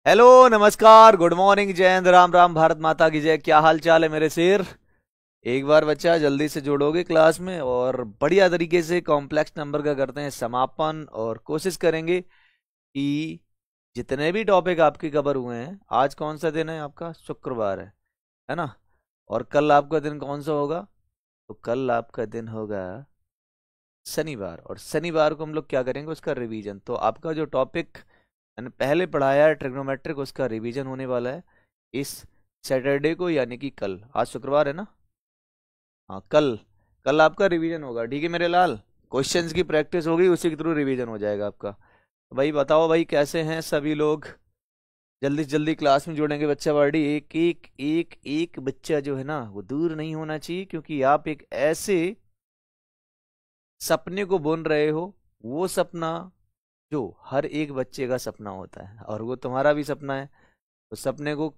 Hello, नमस्कार, good morning, जय हिंद, राम राम, भारत माता की जय। क्या हाल चाल है मेरे शेर? एक बार बच्चा जल्दी से जोड़ोगे क्लास में और बढ़िया तरीके से कॉम्प्लेक्स नंबर का करते हैं समापन, और कोशिश करेंगे कि जितने भी टॉपिक आपके कवर हुए हैं। आज कौन सा दिन है आपका? शुक्रवार है ना? और कल आपका दिन कौन सा होगा? तो कल आपका दिन होगा शनिवार, और शनिवार को हम लोग क्या करेंगे, उसका रिवीजन। तो आपका जो टॉपिक मैंने पहले पढ़ाया है ट्रिग्नोमेट्रिक, उसका रिवीजन होने वाला है इस सैटरडे को, यानी कि कल। आज शुक्रवार है ना? हाँ, कल कल आपका रिवीजन होगा, ठीक है मेरे लाल। क्वेश्चंस की प्रैक्टिस होगी, उसी के थ्रू रिवीजन हो जाएगा आपका। तो भाई बताओ भाई, कैसे हैं सभी लोग? जल्दी से जल्दी क्लास में जोड़ेंगे बच्चा बाड़ी। एक एक एक एक बच्चा जो है ना, वो दूर नहीं होना चाहिए, क्योंकि आप एक ऐसे सपने को बुन रहे हो, वो सपना जो हर एक बच्चे का सपना होता है, और वो तुम्हारा भी सपना है। तो सपने को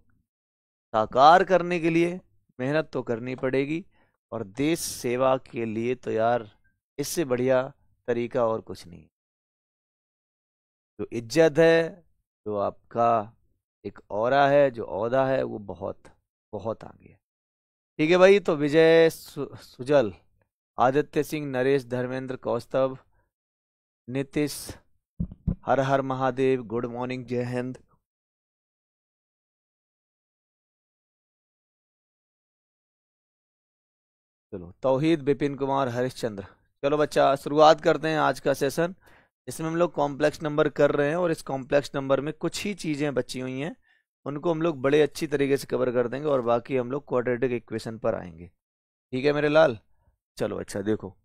साकार करने के लिए मेहनत तो करनी पड़ेगी, और देश सेवा के लिए तो यार इससे बढ़िया तरीका और कुछ नहीं। जो इज्जत है, जो आपका एक ऑरा है, जो औहदा है, वो बहुत बहुत आगे है। ठीक है भाई, तो विजय, सुजल, आदित्य सिंह, नरेश, धर्मेंद्र, कौस्तभ, नीतीश, हर हर महादेव, गुड मॉर्निंग, जय हिंद। चलो, तौहीद, विपिन कुमार, हरिश्चंद्र। चलो बच्चा, शुरुआत करते हैं आज का सेशन। इसमें हम लोग कॉम्प्लेक्स नंबर कर रहे हैं, और इस कॉम्प्लेक्स नंबर में कुछ ही चीजें बची हुई हैं, उनको हम लोग बड़े अच्छी तरीके से कवर कर देंगे, और बाकी हम लोग क्वाड्रेटिक इक्वेशन पर आएंगे। ठीक है मेरे लाल? चलो अच्छा, देखो,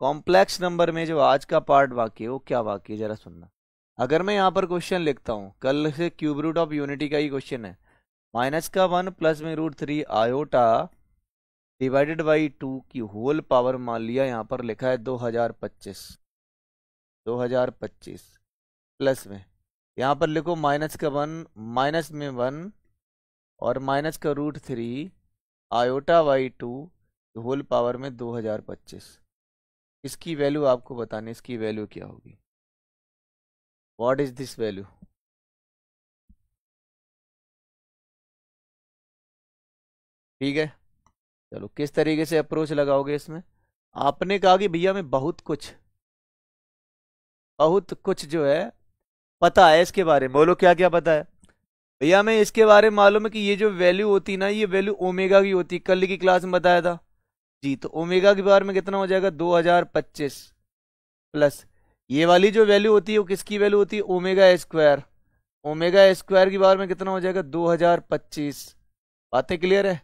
कॉम्प्लेक्स नंबर में जो आज का पार्ट बाकी है, वो क्या बाकी है जरा सुनना। अगर मैं यहाँ पर क्वेश्चन लिखता हूँ, कल से क्यूब रूट ऑफ यूनिटी का ही क्वेश्चन है। माइनस का 1 प्लस में √3 आयोटा डिवाइडेड बाई 2 की होल पावर, मान लिया यहाँ पर लिखा है 2025। 2025 प्लस में, यहाँ पर लिखो माइनस का 1, माइनस में 1, और माइनस का √3 आयोटा बाई 2 होल पावर में 2025। इसकी वैल्यू आपको बतानी, इसकी वैल्यू क्या होगी? What is this value? ठीक है, चलो किस तरीके से अप्रोच लगाओगे इसमें? आपने कहा कि भैया मैं बहुत कुछ जो है पता है इसके बारे में। बोलो क्या क्या पता है? भैया मैं इसके बारे में मालूम है कि ये जो वैल्यू होती ना, ये वैल्यू ओमेगा की होती, कल की क्लास में बताया था जी। तो ओमेगा के बारे में कितना हो जाएगा? 2025 प्लस ये वाली जो वैल्यू होती है, वो किसकी वैल्यू होती है? Omega square. ओमेगा स्क्वायर के बारे में कितना हो जाएगा? 2025। बातें क्लियर है?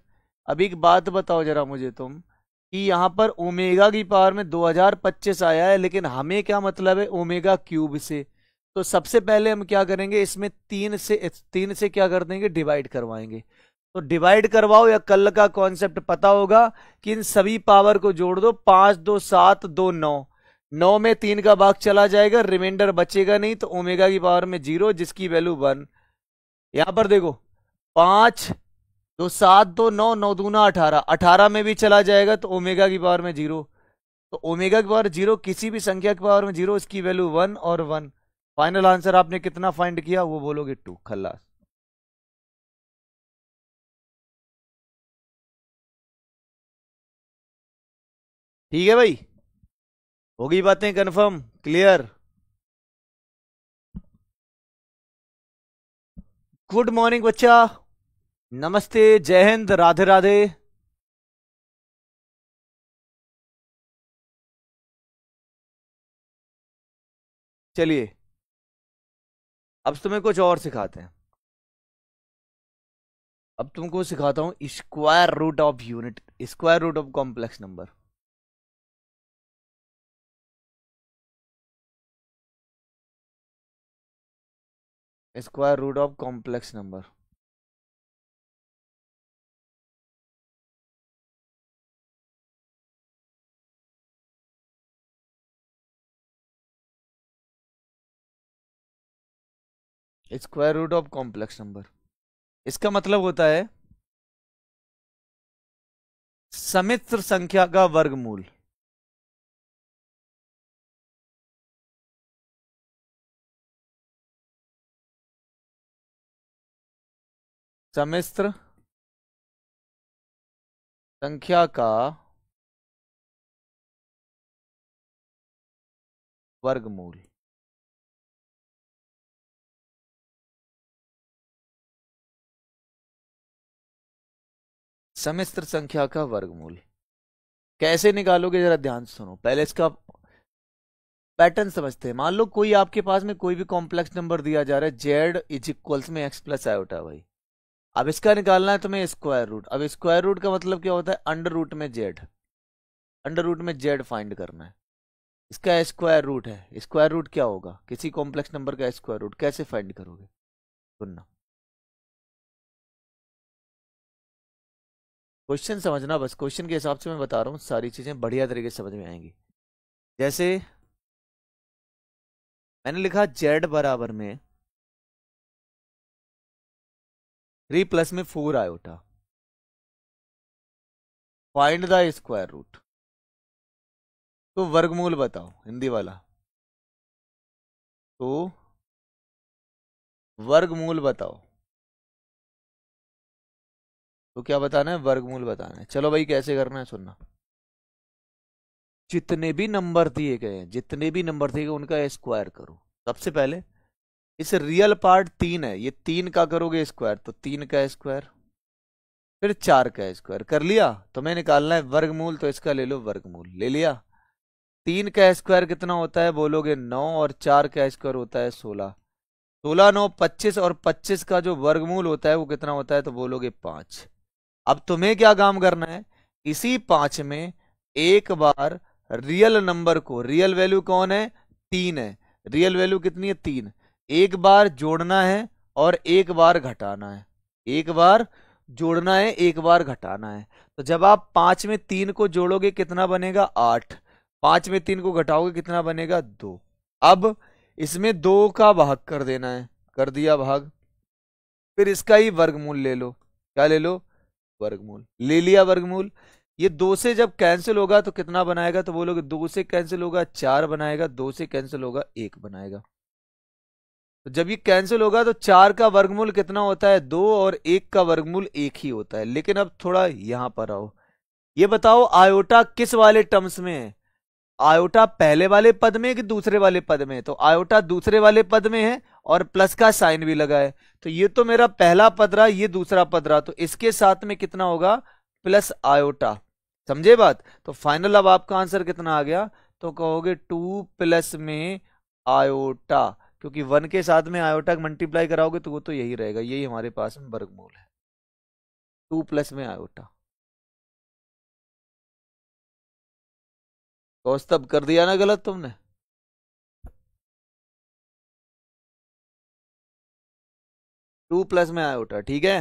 अभी एक बात बताओ जरा मुझे तुम, कि यहाँ पर ओमेगा की पावर में 2025 आया है, लेकिन हमें क्या मतलब है ओमेगा क्यूब से? तो सबसे पहले हम क्या करेंगे, इसमें तीन से क्या कर देंगे, डिवाइड करवाएंगे। तो डिवाइड करवाओ, या कल का कॉन्सेप्ट पता होगा कि इन सभी पावर को जोड़ दो, 5 2 7 2 9। 9 में 3 का भाग चला जाएगा, रिमाइंडर बचेगा नहीं, तो ओमेगा की पावर में 0, जिसकी वैल्यू 1। यहां पर देखो, 5 2 7 2 9, 9 दूना 18, 18 में भी चला जाएगा, तो ओमेगा की पावर में 0। तो ओमेगा की पावर 0, किसी भी संख्या की पावर में 0, इसकी वैल्यू 1 और 1। फाइनल आंसर आपने कितना फाइंड किया, वो बोलोगे 2। खल्लास। ठीक है भाई, होगी बातें कंफर्म, क्लियर? गुड मॉर्निंग बच्चा, नमस्ते, जय हिंद, राधे राधे। चलिए, अब तुम्हें कुछ और सिखाते हैं। अब तुमको सिखाता हूं square root of unit, square root of complex number. Square root of complex number. Square root of complex number, इसका मतलब होता है समिश्र संख्या का वर्गमूल। सम्मिश्र संख्या का वर्गमूल। सम्मिश्र संख्या का वर्गमूल कैसे निकालोगे, जरा ध्यान से सुनो। पहले इसका पैटर्न समझते हैं। मान लो कोई आपके पास में कोई भी कॉम्प्लेक्स नंबर दिया जा रहा है, जेड इज इक्वल्स में एक्स प्लस आयोटा भाई। अब इसका निकालना है तुम्हें स्क्वायर रूट। अब स्क्वायर रूट का मतलब क्या होता है, अंडर रूट में जेड। अंडर रूट में जेड फाइंड करना है। इसका स्क्वायर रूट है। स्क्वायर रूट क्या होगा, किसी कॉम्प्लेक्स नंबर का स्क्वायर रूट कैसे फाइंड करोगे, सुनना। क्वेश्चन समझना, बस क्वेश्चन के हिसाब से मैं बता रहा हूँ, सारी चीजें बढ़िया तरीके से समझ में आएंगी। जैसे मैंने लिखा जेड बराबर में 3 प्लस में 4 iota, find the square root. तो वर्गमूल बताओ, हिंदी वाला। तो वर्गमूल बताओ। तो क्या बताना है, वर्गमूल बताना है। चलो भाई कैसे करना है सुनना। जितने भी नंबर दिए गए हैं, जितने भी नंबर दिए गए उनका स्क्वायर करो। सबसे पहले इस रियल पार्ट 3 है, ये 3 का करोगे स्क्वायर, तो 3 का स्क्वायर, फिर 4 का स्क्वायर कर लिया। तुम्हें निकालना है वर्गमूल, तो इसका ले लो वर्गमूल, ले लिया। 3 का स्क्वायर कितना होता है बोलोगे 9, और 4 का स्क्वायर होता है 16। 16 9 25, और 25 का जो वर्गमूल होता है वो कितना होता है, तो बोलोगे 5। अब तुम्हें क्या काम करना है, इसी 5 में एक बार रियल नंबर को, रियल वैल्यू कौन है, 3 है, रियल वैल्यू कितनी है 3, एक बार जोड़ना है और एक बार घटाना है। एक बार जोड़ना है, एक बार घटाना है। तो जब आप 5 में 3 को जोड़ोगे कितना बनेगा 8, 5 में 3 को घटाओगे कितना बनेगा 2। अब इसमें 2 का भाग कर देना है, कर दिया भाग, फिर इसका ही वर्गमूल ले लो। क्या ले लो, वर्गमूल ले लिया, वर्गमूल। ये 2 से जब कैंसिल होगा तो कितना बनाएगा, तो बोलोगे 2 से कैंसिल होगा 4 बनाएगा, 2 से कैंसिल होगा 1 बनाएगा। तो जब ये कैंसिल होगा तो 4 का वर्गमूल कितना होता है 2, और 1 का वर्गमूल 1 ही होता है। लेकिन अब थोड़ा यहां पर आओ, ये बताओ आयोटा किस वाले टर्म्स में है, आयोटा पहले वाले पद में कि दूसरे वाले पद में है। तो आयोटा दूसरे वाले पद में है और प्लस का साइन भी लगा है। तो ये तो मेरा पहला पद रहा, ये दूसरा पद रहा, तो इसके साथ में कितना होगा प्लस आयोटा। समझे बात। तो फाइनल अब आपका आंसर कितना आ गया, तो कहोगे 2 प्लस में आयोटा, क्योंकि 1 के साथ में आयोटा मल्टीप्लाई कराओगे तो वो तो यही रहेगा, यही हमारे पास में वर्गमूल है, 2 प्लस में आयोटा। कौस्तभ कर दिया ना गलत तुमने। टू प्लस में आयोटा, ठीक है।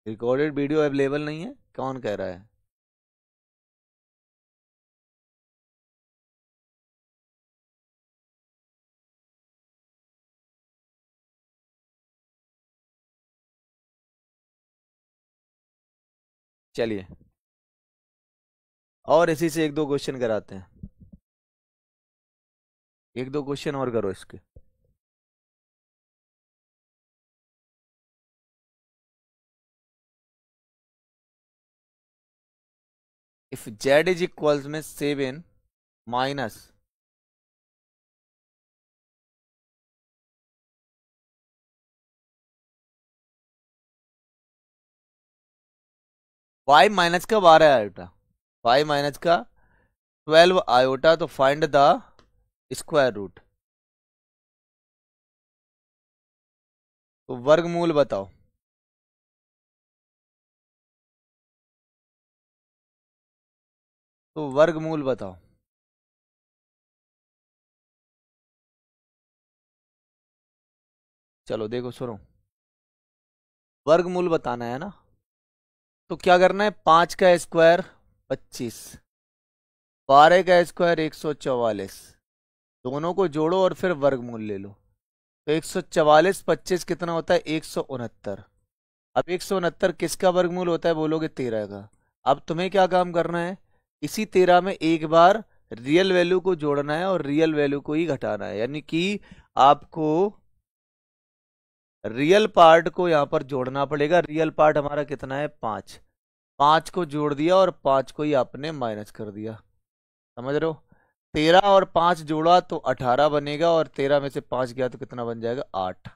रिकॉर्डेड वीडियो अवेलेबल नहीं है, कौन कह रहा है। चलिए और इसी से एक दो क्वेश्चन कराते हैं, एक दो क्वेश्चन और करो इसके। इफ जेड इज इक्वल्स में 7 माइनस फाइव माइनस का 12 आयोटा, 5 माइनस का 12 आयोटा, तो फाइंड द स्क्वायर रूट। तो वर्गमूल बताओ। तो वर्गमूल बताओ। चलो देखो सुनो, वर्गमूल बताना है ना, तो क्या करना है, 5 का स्क्वायर 25, 12 का स्क्वायर 144, दोनों को जोड़ो और फिर वर्गमूल ले लो। तो 144 25 कितना होता है 169। अब 169 किसका वर्गमूल होता है बोलोगे 13 का। अब तुम्हें क्या काम करना है, इसी 13 में एक बार रियल वैल्यू को जोड़ना है और रियल वैल्यू को ही घटाना है, यानी कि आपको रियल पार्ट को यहां पर जोड़ना पड़ेगा। रियल पार्ट हमारा कितना है, 5। 5 को जोड़ दिया और 5 को ही आपने माइनस कर दिया, समझ रहे हो। 13 और 5 जोड़ा तो 18 बनेगा, और 13 में से 5 गया तो कितना बन जाएगा, 8।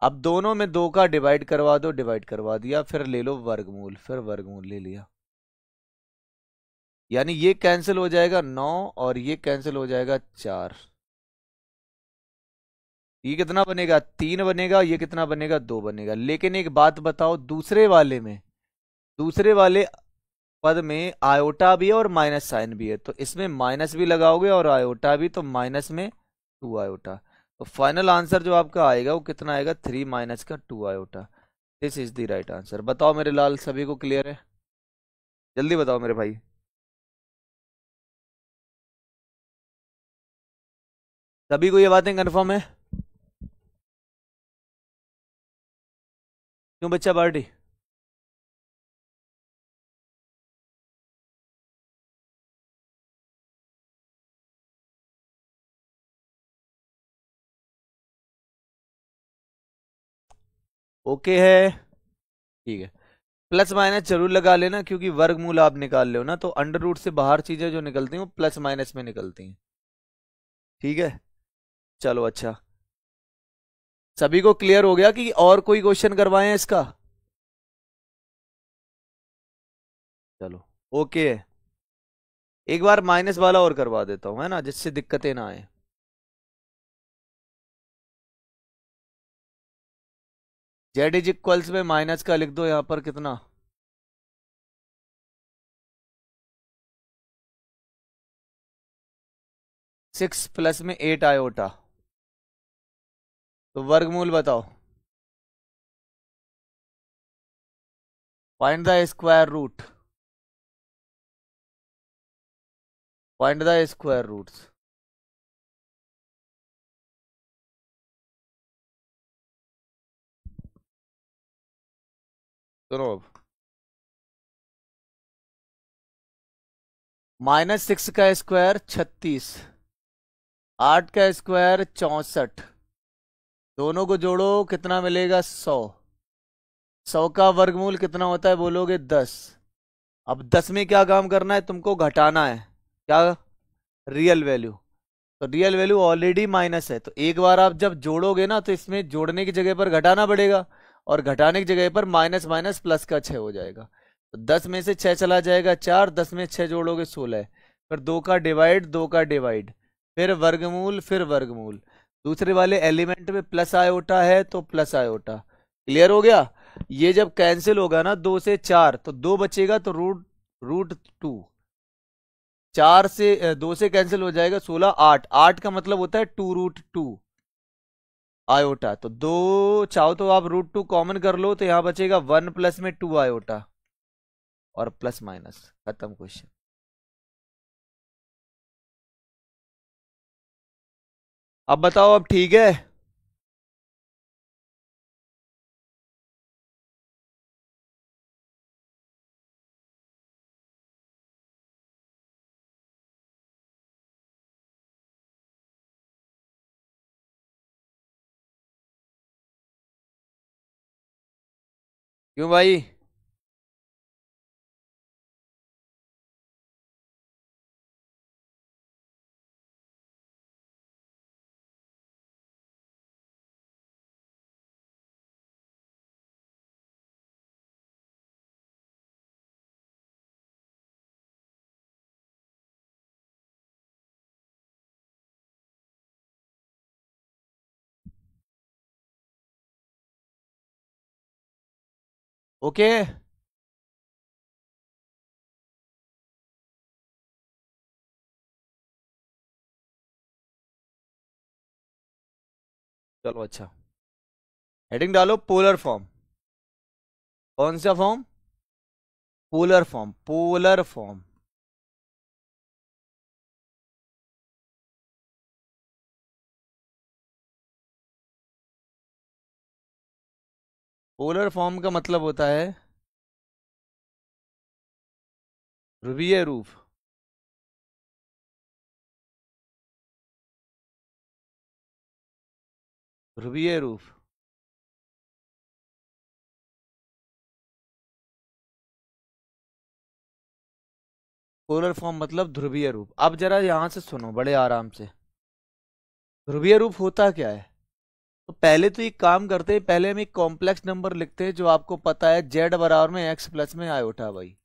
अब दोनों में 2 का डिवाइड करवा दो, डिवाइड करवा दिया, फिर ले लो वर्गमूल, फिर वर्गमूल ले लिया, यानी ये कैंसिल हो जाएगा 9 और ये कैंसिल हो जाएगा 4। ये कितना बनेगा, 3 बनेगा, ये कितना बनेगा, 2 बनेगा। लेकिन एक बात बताओ, दूसरे वाले में, दूसरे वाले पद में आयोटा भी है और माइनस साइन भी है, तो इसमें माइनस भी लगाओगे और आयोटा भी, तो माइनस में 2 आयोटा। तो फाइनल आंसर जो आपका आएगा वो कितना आएगा, 3 माइनस का 2 iota. This is the right answer. बताओ मेरे लाल, सभी को क्लियर है? जल्दी बताओ मेरे भाई। सभी को ये बातें कंफर्म है? क्यों बच्चा पार्टी? ओके है, ठीक है। प्लस माइनस जरूर लगा लेना, क्योंकि वर्गमूल आप निकाल ले हो ना, तो अंडर रूट से बाहर चीजें जो निकलती हैं वो प्लस माइनस में निकलती हैं, ठीक है। चलो अच्छा, सभी को क्लियर हो गया कि और कोई क्वेश्चन करवाएं इसका? चलो ओके है। एक बार माइनस वाला और करवा देता हूं, है ना, जिससे दिक्कतें ना आए। जेड इज इक्वल्स में माइनस का लिख दो, यहां पर कितना, 6 प्लस में 8 आयोटा। तो वर्गमूल बताओ, find the square root, find the square roots. सुनो अब, -6 का स्क्वायर 36, 8 का स्क्वायर 64, दोनों को जोड़ो कितना मिलेगा, 100। 100 का वर्गमूल कितना होता है बोलोगे, 10। अब 10 में क्या काम करना है तुमको, घटाना है, क्या, रियल वैल्यू। तो रियल वैल्यू ऑलरेडी माइनस है, तो एक बार आप जब जोड़ोगे ना, तो इसमें जोड़ने की जगह पर घटाना पड़ेगा, और घटाने की जगह पर माइनस माइनस प्लस का 6 हो जाएगा। तो 10 में से 6 चला जाएगा 4, 10 में 6 जोड़ोगे 16, फिर 2 का डिवाइड, 2 का डिवाइड, फिर वर्गमूल, फिर वर्गमूल। दूसरे वाले एलिमेंट में प्लस आयोटा है तो प्लस आयोटा। क्लियर हो गया? ये जब कैंसिल होगा ना 2 से 4, तो 2 बचेगा, तो रूट रूट 2। 4 से 2 से कैंसिल हो जाएगा, 16, 8, 8 का मतलब होता है 2√2 आयोटा। तो दो चाहो तो आप √2 कॉमन कर लो, तो यहां बचेगा 1 प्लस में 2 आयोटा, और प्लस माइनस, खत्म क्वेश्चन। अब बताओ, अब ठीक है? क्यों भाई? ओके, चलो अच्छा, हेडिंग डालो पोलर फॉर्म। कौन सा form? Polar form, polar form. Polar form का मतलब होता है ध्रुवीय रूप। ध्रुवीय रूप। पोलर फॉर्म मतलब ध्रुवीय रूप। अब जरा यहां से सुनो बड़े आराम से। ध्रुवीय रूप होता क्या है? तो पहले तो एक काम करते हैं, पहले हम एक कॉम्प्लेक्स नंबर लिखते हैं जो आपको पता है जेड बराबर में एक्स प्लस में आयोटा वाई।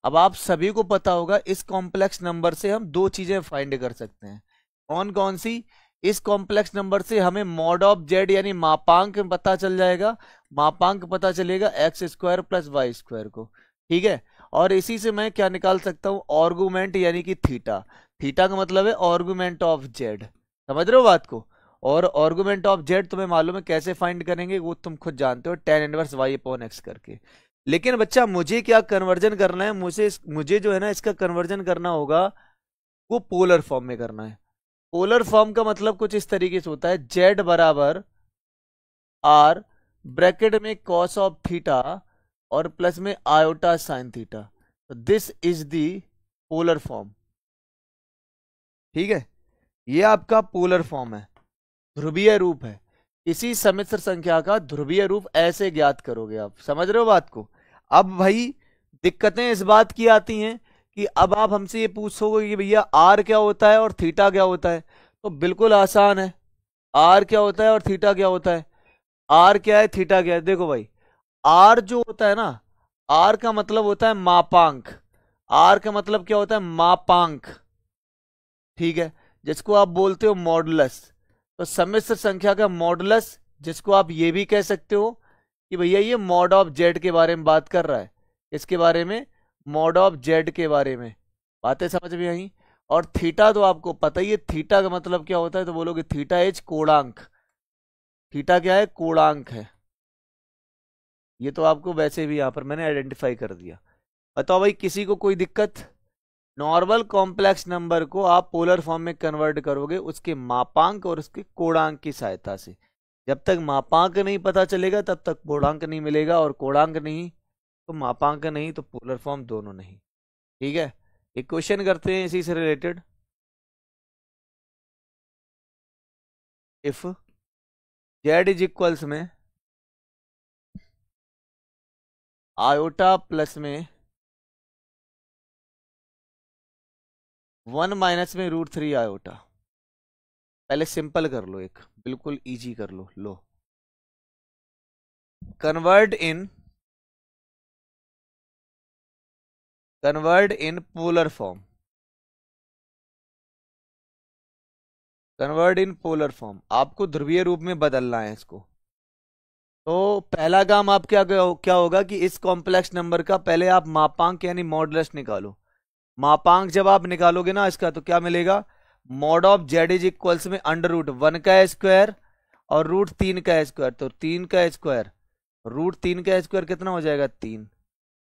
अब आप सभी को पता होगा इस कॉम्प्लेक्स नंबर से हम दो चीजें फाइंड कर सकते हैं। कौन कौन सी? इस कॉम्प्लेक्स नंबर से हमें मॉड ऑफ जेड यानी मापांक पता चल जाएगा। मापांक पता चलेगा x square plus y square को। ठीक है। और इसी से मैं क्या निकाल सकता हूं? आर्गुमेंट यानी कि थीटा। थीटा का मतलब है आर्गुमेंट ऑफ जेड। समझ रहे हो बात को? और आर्गुमेंट ऑफ जेड तुम्हें मालूम है कैसे फाइंड करेंगे, वो तुम खुद जानते हो, tan inverse y upon x करके। लेकिन बच्चा मुझे क्या कन्वर्जन करना है? मुझे जो है ना इसका कन्वर्जन करना होगा, वो पोलर फॉर्म में करना है। पोलर फॉर्म का मतलब कुछ इस तरीके से होता है, जेड बराबर आर ब्रैकेट में कॉस ऑफ थीटा और प्लस में आयोटा साइन थीटा। तो this is the polar form. ठीक है। ये आपका पोलर फॉर्म है, ध्रुवीय रूप है। इसी समिश्र संख्या का ध्रुवीय रूप ऐसे ज्ञात करोगे आप। समझ रहे हो बात को? अब भाई दिक्कतें इस बात की आती हैं कि अब आप हमसे ये पूछोगे कि भैया आर क्या होता है और थीटा क्या होता है। तो बिल्कुल आसान है। आर क्या होता है और थीटा क्या होता है? आर क्या है, थीटा क्या है? देखो भाई, आर जो होता है ना, आर का मतलब होता है मापांक। आर का मतलब क्या होता है? मापांक। ठीक है। जिसको आप बोलते हो मॉडुलस। तो सम्मिश्र संख्या का मॉडुलस, जिसको आप ये भी कह सकते हो कि भैया ये मॉड ऑफ जेड के बारे में बात कर रहा है। इसके बारे में, मॉड ऑफ जेड के बारे में। बातें समझ में आई? और थीटा तो आपको पता ही है, थीटा का मतलब क्या होता है, तो बोलोगे थीटा इज कोणांक। थीटा क्या है? कोणांक है। ये तो आपको वैसे भी यहां पर मैंने आइडेंटिफाई कर दिया। बताओ भाई, किसी को कोई दिक्कत? नॉर्मल कॉम्प्लेक्स नंबर को आप पोलर फॉर्म में कन्वर्ट करोगे उसके मापांक और उसके कोणांक की सहायता से। जब तक मापांक नहीं पता चलेगा तब तक कोणांक नहीं मिलेगा, और कोणांक नहीं तो मापांक नहीं, तो पोलर फॉर्म दोनों नहीं। ठीक है। एक क्वेश्चन करते हैं इसी से related. If Z is equals में आयोटा प्लस में 1 - में √3 आयोटा। पहले सिंपल कर लो, एक बिल्कुल इजी कर लो। लो, convert in polar form. Convert in polar form, आपको ध्रुवीय रूप में बदलना है इसको। तो पहला काम आप क्या होगा कि इस कॉम्प्लेक्स नंबर का पहले आप मापांक यानी मॉडुलस निकालो। मापांक जब आप निकालोगे ना इसका, तो क्या मिलेगा? Mod of Z is equals में √1 का स्क्वायर और √3 का स्क्वायर। तो 3 का स्क्वायर, √3 का स्क्वायर कितना हो जाएगा? 3।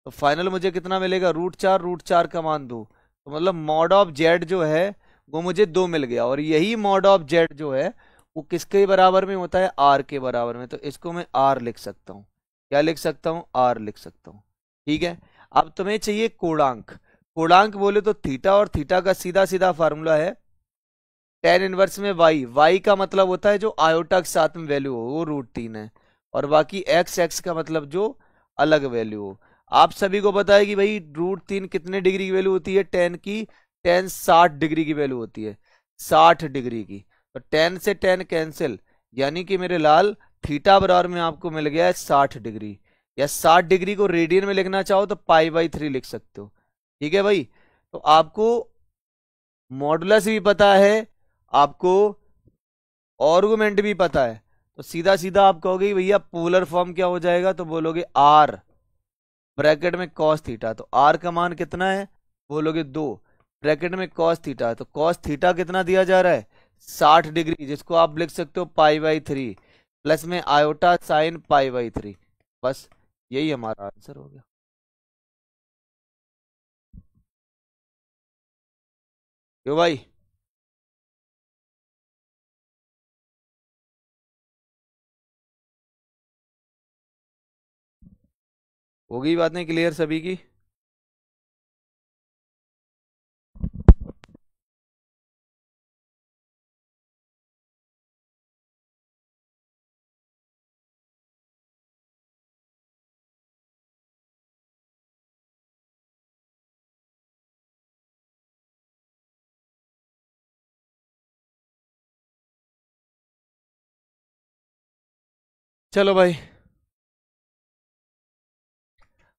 तो फाइनल मुझे कितना मिलेगा? √4। √4 का मान 2। तो मतलब मॉड ऑफ जेड जो है वो मुझे 2 मिल गया। और यही मॉड ऑफ जेड जो है वो किसके बराबर में होता है? आर के बराबर में। तो इसको मैं आर लिख सकता हूँ। क्या लिख सकता हूँ? आर लिख सकता हूँ। ठीक है। अब तुम्हें चाहिए कोणांक। कोणांक बोले तो थीटा, और थीटा का सीधा सीधा फार्मूला है टेन इनवर्स में वाई। वाई का मतलब होता है जो आयोटा के साथ में वैल्यू हो, वो √3 है। और बाकी एक्स, एक्स का मतलब जो अलग वैल्यू हो। आप सभी को पता है कि भाई √3 कितने डिग्री की वैल्यू होती है? टेन की, टेन 60 डिग्री की वैल्यू होती है। 60 डिग्री की। तो टेन से टेन कैंसिल, यानी कि मेरे लाल थीटा बराबर में आपको मिल गया है 60 डिग्री। या 60 डिग्री को रेडियन में लिखना चाहो तो π/3 लिख सकते हो। ठीक है भाई। तो आपको मॉडुलस भी पता है, आपको आर्गुमेंट भी पता है। तो सीधा सीधा आप कहोगे कि भैया पोलर फॉर्म क्या हो जाएगा, तो बोलोगे आर ब्रैकेट में कॉस थीटा। तो आर का मान कितना है? बोलोगे 2। ब्रैकेट में कॉस थीटा, तो कॉस थीटा कितना दिया जा रहा है? 60 डिग्री, जिसको आप लिख सकते हो π/3 प्लस में आयोटा साइन π/3। बस यही हमारा आंसर हो गया। क्यों भाई? होगी बात नहीं क्लियर सभी की? चलो भाई,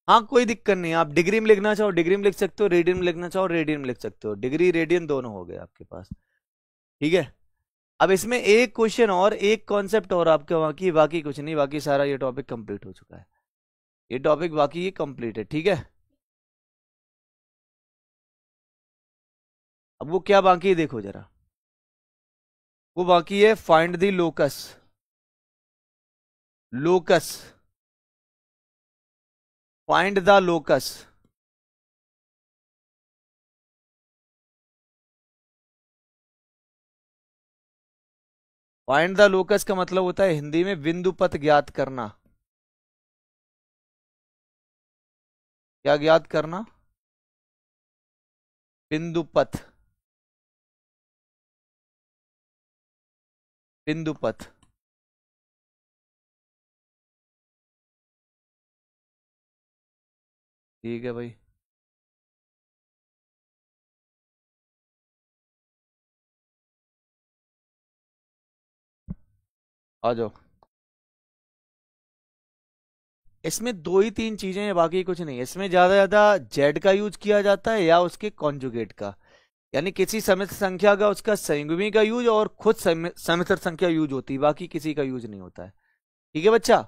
हाँ कोई दिक्कत नहीं, आप डिग्री में लिखना चाहो डिग्री में लिख सकते हो, रेडियन में लिखना चाहो रेडियन में लिख सकते हो, डिग्री रेडियन दोनों हो गए आपके पास। ठीक है, अब इसमें एक क्वेश्चन और एक कॉन्सेप्ट और आपके वहां की, बाकी कुछ नहीं, बाकी सारा ये टॉपिक कंप्लीट हो चुका है, ये टॉपिक बाकी ये कंप्लीट है। ठीक है, अब वो क्या बाकी है देखो जरा, वो बाकी है find the locus, locus, find the locus. Find the locus का मतलब होता है हिंदी में बिंदु पथ ज्ञात करना। क्या ज्ञात करना? बिंदु पथ, बिंदु पथ। ठीक है भाई, आ जाओ। इसमें दो ही तीन चीजें हैं, बाकी कुछ नहीं। इसमें ज्यादा ज्यादा जेड का यूज किया जाता है या उसके कॉन्जुगेट का, यानी किसी समित संख्या का उसका संयुग्मी का यूज और खुद समित संख्या यूज होती है, बाकी किसी का यूज नहीं होता है। ठीक है बच्चा?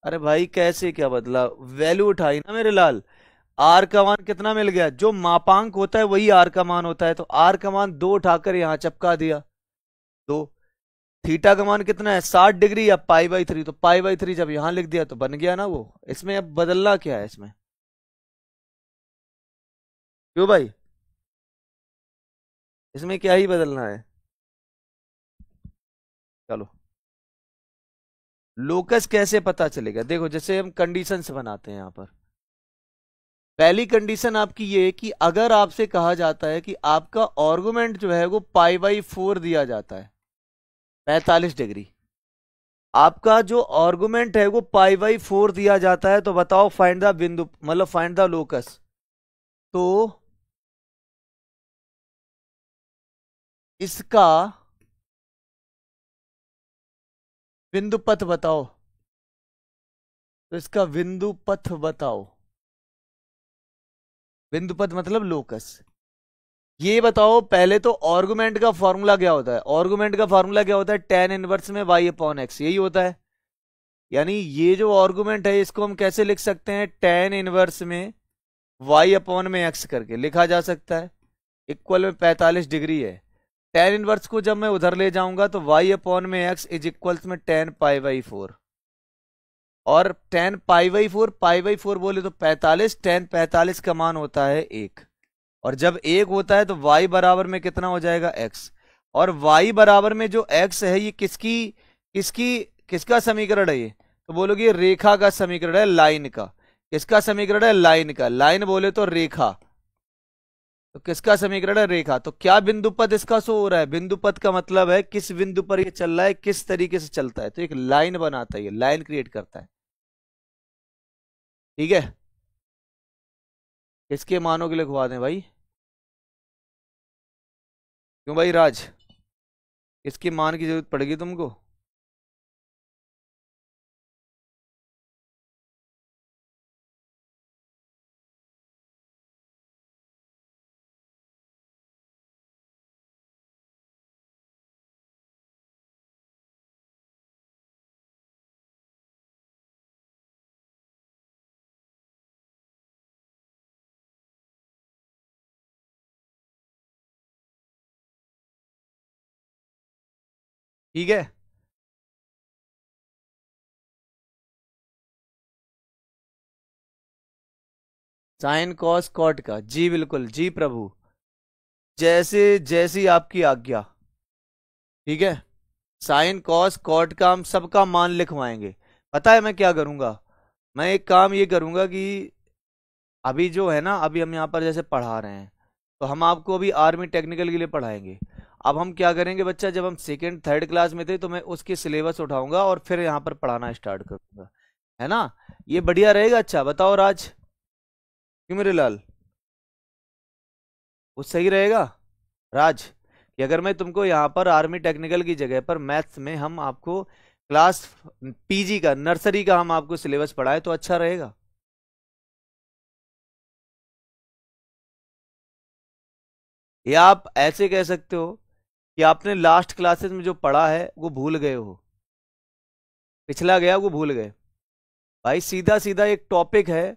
अरे भाई कैसे क्या बदला, वैल्यू उठाई ना मेरे लाल। आर का मान कितना मिल गया, जो मापांक होता है वही आर का मान होता है, तो आर का मान 2 उठाकर यहां चपका दिया, 2। थीटा का मान कितना है 60 डिग्री या पाई/3, तो पाई/3 जब यहां लिख दिया तो बन गया ना वो। इसमें अब बदलना क्या है इसमें? क्यों भाई, इसमें क्या ही बदलना है? चलो, लोकस कैसे पता चलेगा, देखो जैसे हम कंडीशंस बनाते हैं यहां पर। पहली कंडीशन आपकी ये है कि अगर आपसे कहा जाता है कि आपका आर्गुमेंट जो है वो पाई/4 दिया जाता है, 45 डिग्री, आपका जो आर्गुमेंट है वो पाई/4 दिया जाता है, तो बताओ फाइंड द बिंदु, मतलब फाइंड द लोकस। तो इसका बिंदु पथ बताओ, तो इसका बिंदु पथ बताओ। बिंदु पथ मतलब लोकस। ये बताओ पहले तो आर्गुमेंट का फॉर्मूला क्या होता है, आर्गुमेंट का फॉर्मूला क्या होता है, tan इनवर्स में y/x, यही होता है। यानी ये जो आर्गुमेंट है इसको हम कैसे लिख सकते हैं, tan इनवर्स में y/x करके लिखा जा सकता है, इक्वल में 45 डिग्री है। tan इनवर्स को जब मैं उधर ले जाऊंगा तो y/x इज इक्वल्स में tan पाई/4, और tan पाई/4, पाई/4 बोले तो 45, tan 45 का मान होता है 1, और जब 1 होता है तो y बराबर में कितना हो जाएगा, x। और y बराबर में जो x है ये किसकी किसकी किसका समीकरण है, ये तो बोलोगे रेखा का समीकरण है, लाइन का। किसका समीकरण है, लाइन का। लाइन बोले तो रेखा, तो किसका समीकरण है, रेखा। तो क्या बिंदु पथ इसका शो हो रहा है, बिंदु पथ का मतलब है किस बिंदु पर ये चल रहा है, किस तरीके से चलता है, तो एक लाइन बनाता है, ये लाइन क्रिएट करता है। ठीक है, किसके मानों के लिए लिखवा दें भाई, क्यों भाई राज, किसके मान की जरूरत पड़ेगी तुमको? ठीक है, साइन कॉस कॉट का, जी बिल्कुल, जी प्रभु, जैसे जैसी आपकी आज्ञा। ठीक है, साइन कॉस कॉट का हम सबका मान लिखवाएंगे। पता है मैं क्या करूंगा, मैं एक काम ये करूंगा कि अभी जो है ना, अभी हम यहाँ पर जैसे पढ़ा रहे हैं, तो हम आपको अभी आर्मी टेक्निकल के लिए पढ़ाएंगे। अब हम क्या करेंगे बच्चा, जब हम सेकेंड थर्ड क्लास में थे तो मैं उसके सिलेबस उठाऊंगा और फिर यहाँ पर पढ़ाना स्टार्ट करूंगा, है ना? ये बढ़िया रहेगा, अच्छा बताओ राज, क्यों मेरे लाल, वो सही रहेगा राज? कि अगर मैं तुमको यहाँ पर आर्मी टेक्निकल की जगह पर मैथ्स में हम आपको क्लास पीजी का, नर्सरी का हम आपको सिलेबस पढ़ाए तो अच्छा रहेगा। या आप ऐसे कह सकते हो कि आपने लास्ट क्लासेस में जो पढ़ा है वो भूल गए हो, पिछला गया वो भूल गए। भाई सीधा सीधा एक टॉपिक है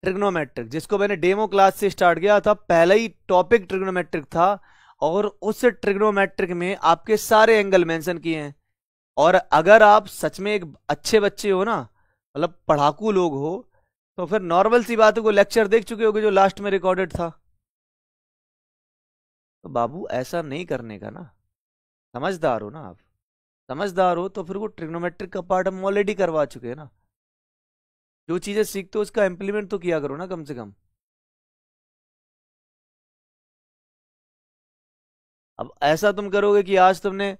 ट्रिग्नोमेट्रिक, जिसको मैंने डेमो क्लास से स्टार्ट किया था, पहला ही टॉपिक ट्रिग्नोमेट्रिक था। और उस ट्रिग्नोमेट्रिक में आपके सारे एंगल मेंशन किए हैं। और अगर आप सच में एक अच्छे बच्चे हो ना, मतलब पढ़ाकू लोग हो, तो फिर नॉर्मल सी बात है, को लेक्चर देख चुके होगे जो लास्ट में रिकॉर्डेड था। तो बाबू ऐसा नहीं करने का ना, समझदार हो ना आप, समझदार हो तो फिर वो ट्रिग्नोमेट्रिक का पार्ट हम ऑलरेडी करवा चुके हैं ना। जो चीजें सीखते हो उसका इम्प्लीमेंट तो किया करो ना कम से कम। अब ऐसा तुम करोगे कि आज तुमने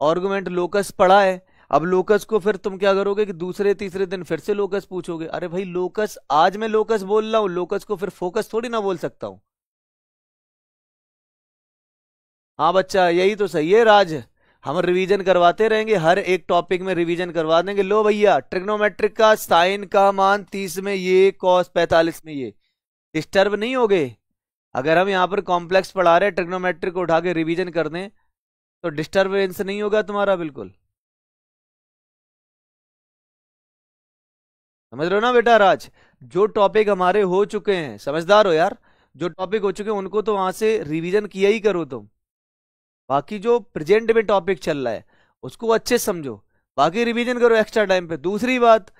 आर्गुमेंट लोकस पढ़ा है, अब लोकस को फिर तुम क्या करोगे कि दूसरे तीसरे दिन फिर से लोकस पूछोगे। अरे भाई लोकस, आज मैं लोकस बोल रहा हूँ, लोकस को फिर फोकस थोड़ी ना बोल सकता हूँ। हाँ बच्चा, यही तो सही है राज। हम रिवीजन करवाते रहेंगे, हर एक टॉपिक में रिवीजन करवा देंगे। लो भैया, ट्रिग्नोमेट्रिक का साइन का मान 30 में ये, कॉस 45 में ये। डिस्टर्ब नहीं हो गए? अगर हम यहाँ पर कॉम्प्लेक्स पढ़ा रहे हैं, ट्रिग्नोमेट्रिक को उठा के रिवीजन कर दें तो डिस्टर्बेंस नहीं होगा तुम्हारा बिल्कुल। समझ रहे हो ना बेटा राज? जो टॉपिक हमारे हो चुके हैं, समझदार हो यार, जो टॉपिक हो चुके हैं उनको तो वहां से रिवीजन किया ही करो तुम। बाकी जो प्रेजेंट में टॉपिक चल रहा है उसको अच्छे से समझो, बाकी रिवीजन करो एक्स्ट्रा टाइम पे। दूसरी बात,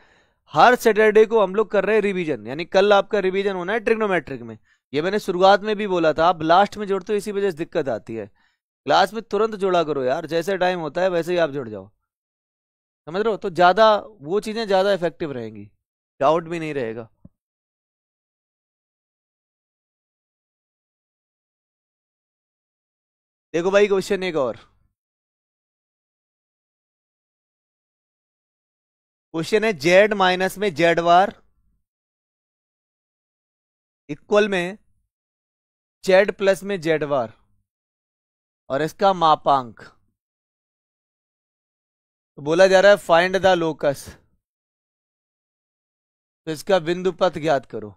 हर सैटरडे को हम लोग कर रहे हैं रिवीजन, यानी कल आपका रिवीजन होना है ट्रिग्नोमेट्रिक में। ये मैंने शुरुआत में भी बोला था, आप लास्ट में जोड़ते हो इसी वजह से दिक्कत आती है। क्लास में तुरंत जोड़ा करो यार, जैसे टाइम होता है वैसे ही आप जुड़ जाओ। समझ रहे हो? तो ज्यादा वो चीजें ज्यादा इफेक्टिव रहेंगी, डाउट भी नहीं रहेगा। देखो भाई, क्वेश्चन एक और क्वेश्चन है, जेड माइनस में जेड बार इक्वल में जेड प्लस में जेड बार और इसका मापांक। तो बोला जा रहा है फाइंड द लोकस, तो इसका बिंदु पथ ज्ञात करो।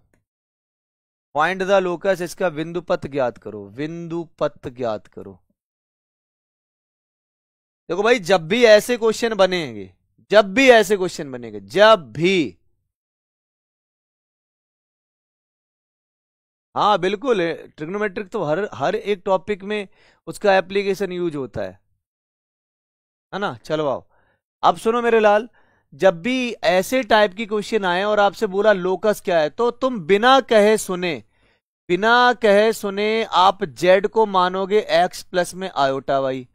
फाइंड द लोकस, इसका बिंदु पथ ज्ञात करो, बिंदु पथ ज्ञात करो। देखो भाई, जब भी ऐसे क्वेश्चन बनेंगे, जब भी ऐसे क्वेश्चन बनेंगे, जब भी, हाँ बिल्कुल, ट्रिग्नोमेट्रिक तो हर हर एक टॉपिक में उसका एप्लीकेशन यूज होता है ना। चलो आओ, अब सुनो मेरे लाल, जब भी ऐसे टाइप की क्वेश्चन आए और आपसे बोला लोकस क्या है, तो तुम बिना कहे सुने, बिना कहे सुने आप जेड को मानोगे एक्स प्लस में आयोटा वाई।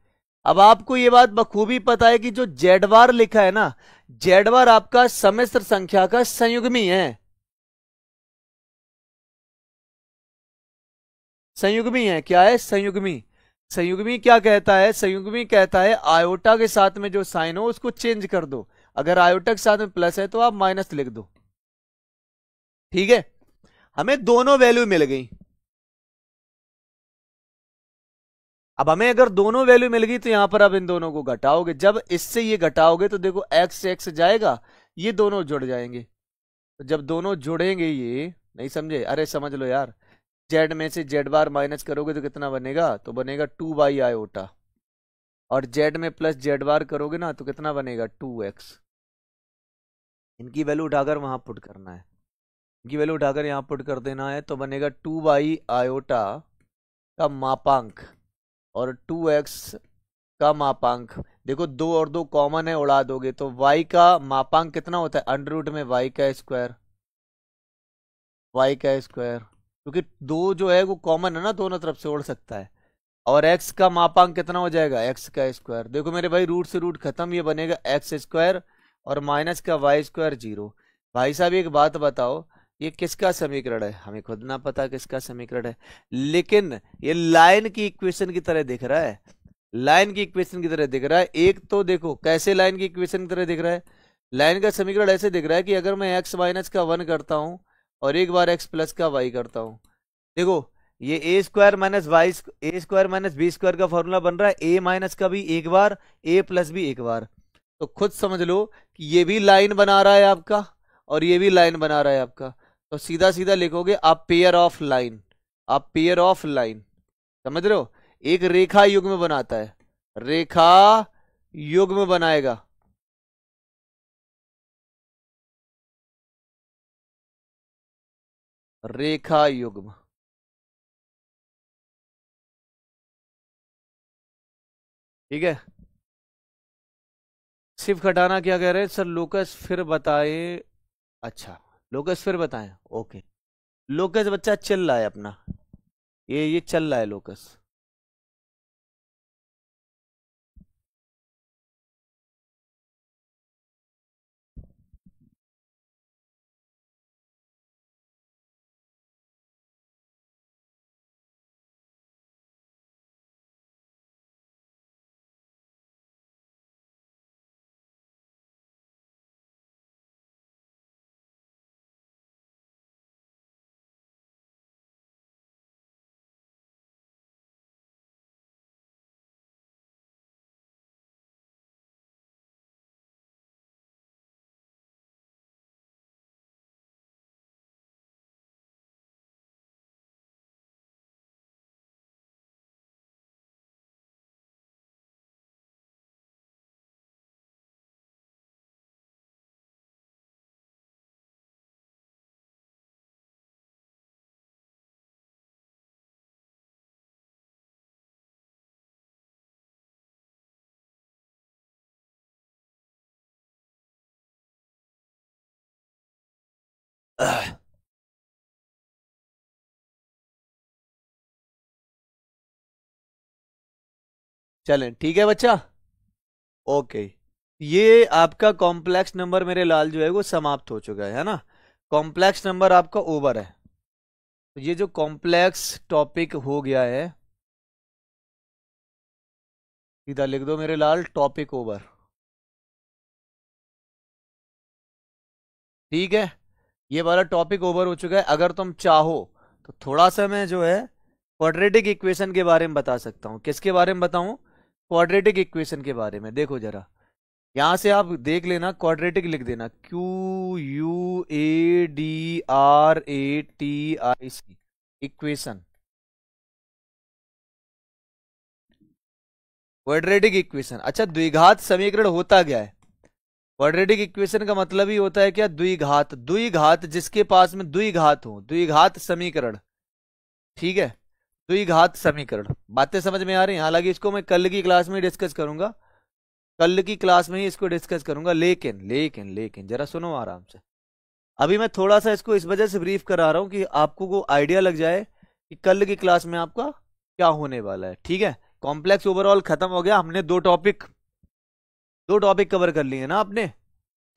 अब आपको ये बात बखूबी पता है कि जो जेड बार लिखा है ना, जेड बार आपका सम्मिश्र संख्या का संयुग्मी है। संयुग्मी है, क्या है? संयुग्मी। संयुग्मी क्या कहता है? संयुग्मी कहता है आयोटा के साथ में जो साइन हो उसको चेंज कर दो। अगर आयोटा के साथ में प्लस है तो आप माइनस लिख दो। ठीक है, हमें दोनों वैल्यू मिल गई। अब हमें अगर दोनों वैल्यू मिल गई तो यहां पर अब इन दोनों को घटाओगे, जब इससे ये घटाओगे तो देखो एक्स से एक्स जाएगा, ये दोनों जुड़ जाएंगे। तो जब दोनों जुड़ेंगे, ये नहीं समझे? अरे समझ लो यार, जेड में से जेड बार माइनस करोगे तो कितना बनेगा? तो बनेगा 2/आयोटा। और जेड में प्लस जेड बार करोगे ना तो कितना बनेगा? 2x। इनकी वैल्यू उठाकर वहां पुट करना है, इनकी वैल्यू उठाकर यहाँ पुट कर देना है, तो बनेगा 2/आयोटा का मापांक और 2x का मापांक। देखो दो और दो कॉमन है, उड़ा दोगे तो y का मापांक कितना होता है? अंडर रूट में y का स्क्वायर, y का स्क्वायर, क्योंकि दो जो है वो कॉमन है ना, दोनों तरफ से उड़ सकता है। और x का मापांक कितना हो जाएगा? x का स्क्वायर। देखो मेरे भाई, रूट से रूट खत्म, ये बनेगा एक्स स्क्वायर और माइनस का वाई स्क्वायर 0। भाई साहब एक बात बताओ, ये किसका समीकरण है? हमें खुद ना पता किसका समीकरण है, लेकिन ये लाइन की इक्वेशन की तरह दिख रहा है, लाइन की इक्वेशन की तरह दिख रहा है। एक तो देखो कैसे लाइन की इक्वेशन की तरह दिख रहा है, लाइन का समीकरण ऐसे दिख रहा है कि अगर मैं x माइनस का 1 करता हूं और एक बार x प्लस का y करता हूं, देखो ये ए स्क्वायर माइनस वाई, ए स्क्वायर माइनस बी स्क्वायर का फॉर्मूला बन रहा है, ए माइनस का भी एक बार, ए प्लस भी एक बार। तो खुद समझ लो कि ये भी लाइन बना रहा है आपका और ये भी लाइन बना रहा है आपका। तो सीधा सीधा लिखोगे आप पेयर ऑफ लाइन, आप पेयर ऑफ लाइन, समझ रहे हो। एक रेखा युग्म बनाता है, रेखा युग्म बनाएगा। रेखा युग्म, ठीक है। सिर्फ घटाना क्या कह रहे हैं सर, लोकस फिर बताएं। अच्छा, लोकस फिर बताएं, ओके। लोकस बच्चा चल रहा है अपना, ये चल रहा है लोकस। चलें, ठीक है बच्चा, ओके। ये आपका कॉम्प्लेक्स नंबर मेरे लाल जो है वो समाप्त हो चुका है ना। कॉम्प्लेक्स नंबर आपका ओवर है। तो ये जो कॉम्प्लेक्स टॉपिक हो गया है, सीधा लिख दो मेरे लाल, टॉपिक ओवर, ठीक है। ये वाला टॉपिक ओवर हो चुका है। अगर तुम चाहो तो थोड़ा सा मैं जो है क्वाड्रेटिक इक्वेशन के बारे में बता सकता हूँ। किसके बारे में बताऊं? क्वाड्रेटिक इक्वेशन के बारे में। देखो जरा, यहां से आप देख लेना, क्वाड्रेटिक लिख देना, QUADRATIC, इक्वेशन, क्वाड्रेटिक इक्वेशन। अच्छा, द्विघात समीकरण होता क्या है? क्वाड्रेटिक इक्वेशन का मतलब ही होता है क्या? द्विघात, द्विघात जिसके पास में द्विघात हो, द्विघात समीकरण, ठीक है। द्विघात समीकरण, बातें समझ में आ रही हैं? हालांकि इसको मैं कल की क्लास में डिस्कस करूंगा, कल की क्लास में ही इसको डिस्कस करूंगा। लेकिन लेकिन लेकिन जरा सुनो आराम से। अभी मैं थोड़ा सा इसको इस वजह से ब्रीफ करा रहा हूं कि आपको को आइडिया लग जाए कि कल की क्लास में आपका क्या होने वाला है, ठीक है। कॉम्प्लेक्स ओवरऑल खत्म हो गया, हमने दो टॉपिक कवर कर लिए ना आपने,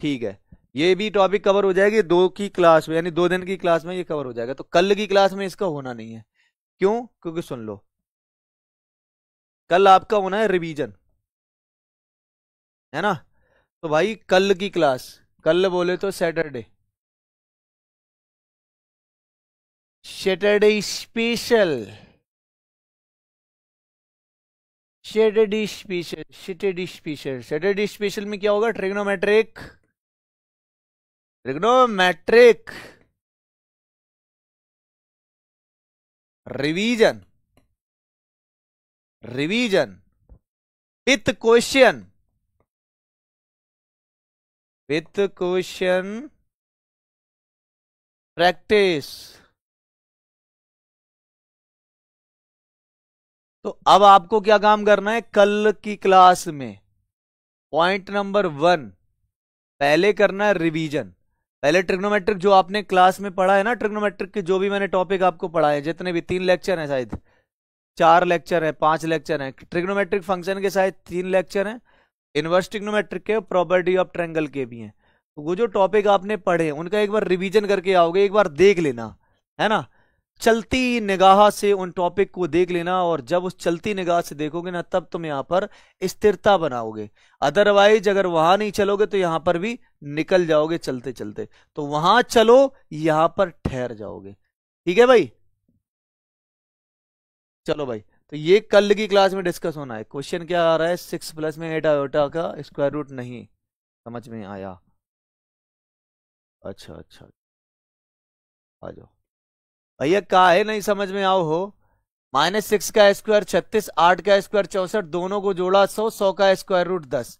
ठीक है। ये भी टॉपिक कवर हो जाएगी दो की क्लास में, यानी 2 दिन की क्लास में ये कवर हो जाएगा। तो कल की क्लास में इसका होना नहीं है। क्यों? क्योंकि सुन लो, कल आपका होना है रिवीजन, है ना। तो भाई कल की क्लास, कल बोले तो Saturday, Saturday special, Saturday special, Saturday special, Saturday special में क्या होगा? Trigonometric, trigonometric revision, revision with question, with question practice. तो अब आपको क्या काम करना है कल की क्लास में? पॉइंट नंबर 1, पहले करना है रिवीजन। पहले ट्रिग्नोमेट्रिक जो आपने क्लास में पढ़ा है ना, ट्रिग्नोमेट्रिक के जो भी मैंने टॉपिक आपको पढ़ाए, जितने भी 3 लेक्चर हैं, शायद 4 लेक्चर है, 5 लेक्चर है, ट्रिग्नोमेट्रिक फंक्शन के शायद 3 लेक्चर हैं, इनवर्स ट्रिग्नोमेट्रिक के, प्रॉपर्टी ऑफ ट्रायंगल के भी हैं। तो वो जो टॉपिक आपने पढ़े उनका एक बार रिवीजन करके आओगे, एक बार देख लेना, है ना। चलती निगाह से उन टॉपिक को देख लेना, और जब उस चलती निगाह से देखोगे ना, तब तुम यहाँ पर स्थिरता बनाओगे। अदरवाइज अगर वहां नहीं चलोगे तो यहाँ पर भी निकल जाओगे चलते चलते। तो वहां चलो, यहाँ पर ठहर जाओगे, ठीक है भाई। चलो भाई, तो ये कल की क्लास में डिस्कस होना है। क्वेश्चन क्या आ रहा है, 6 प्लस में 8 आयोटा का स्क्वायर रूट नहीं समझ में आया। अच्छा अच्छा, आ जाओ भैया, का है नहीं समझ में आओ हो। -6 का स्क्वायर 36, 8 का स्क्वायर 64, दोनों को जोड़ा 100, 100 का स्क्वायर रूट 10,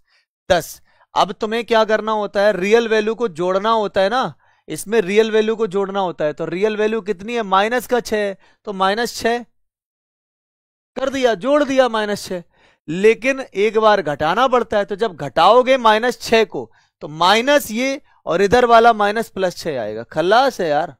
10। अब तुम्हें क्या करना होता है, रियल वैल्यू को जोड़ना होता है ना, इसमें रियल वैल्यू को जोड़ना होता है। तो रियल वैल्यू कितनी है, माइनस का 6, तो -6 कर दिया, जोड़ दिया -6। लेकिन एक बार घटाना पड़ता है, तो जब घटाओगे -6 को, तो माइनस ये और इधर वाला माइनस +6 आएगा। खल्लास है यार।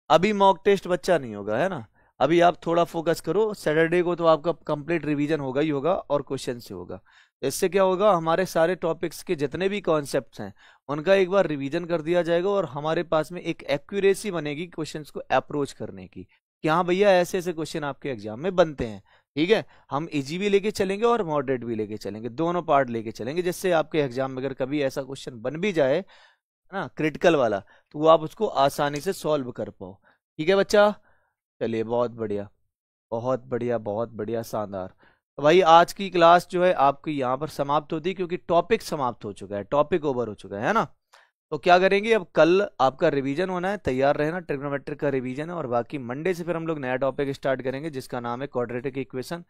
अभी मॉक टेस्ट बच्चा नहीं होगा, है ना। अभी आप थोड़ा फोकस करो, सैटरडे को तो आपका कंप्लीट रिवीजन होगा ही होगा और क्वेश्चन से होगा। इससे क्या होगा, हमारे सारे टॉपिक्स के जितने भी कॉन्सेप्ट्स हैं उनका एक बार रिवीजन कर दिया जाएगा, और हमारे पास में एक एक्यूरेसी बनेगी क्वेश्चंस को अप्रोच करने की, कि हाँ भैया ऐसे ऐसे क्वेश्चन आपके एग्जाम में बनते हैं। ठीक है, हम इजी भी लेके चलेंगे और मॉडरेट भी लेके चलेंगे, दोनों पार्ट लेके चलेंगे, जिससे आपके एग्जाम में अगर कभी ऐसा क्वेश्चन बन भी जाए, है ना, क्रिटिकल वाला, तो वो आप उसको आसानी से सॉल्व कर पाओ। ठीक है बच्चा, चलिए बहुत बढ़िया, बहुत बढ़िया, बहुत बढ़िया, शानदार। तो भाई आज की क्लास जो है आपकी यहाँ पर समाप्त होती है, क्योंकि टॉपिक समाप्त हो चुका है, टॉपिक ओवर हो चुका है ना। तो क्या करेंगे, अब कल आपका रिवीजन होना है, तैयार रहना, ट्रिग्नोमेट्रिक का रिवीजन है, और बाकी मंडे से फिर हम लोग नया टॉपिक स्टार्ट करेंगे जिसका नाम है क्वाड्रेटिक इक्वेशन,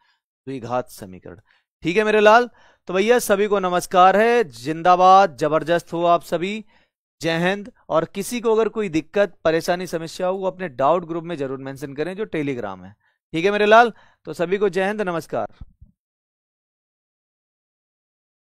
द्विघात समीकरण। ठीक है मेरे लाल। तो भैया सभी को नमस्कार है, जिंदाबाद, जबरदस्त हो आप सभी, जय हिंद। और किसी को अगर कोई दिक्कत परेशानी समस्या हो, वो अपने डाउट ग्रुप में जरूर मेंशन करें जो टेलीग्राम है। ठीक है मेरे लाल, तो सभी को जय हिंद, नमस्कार।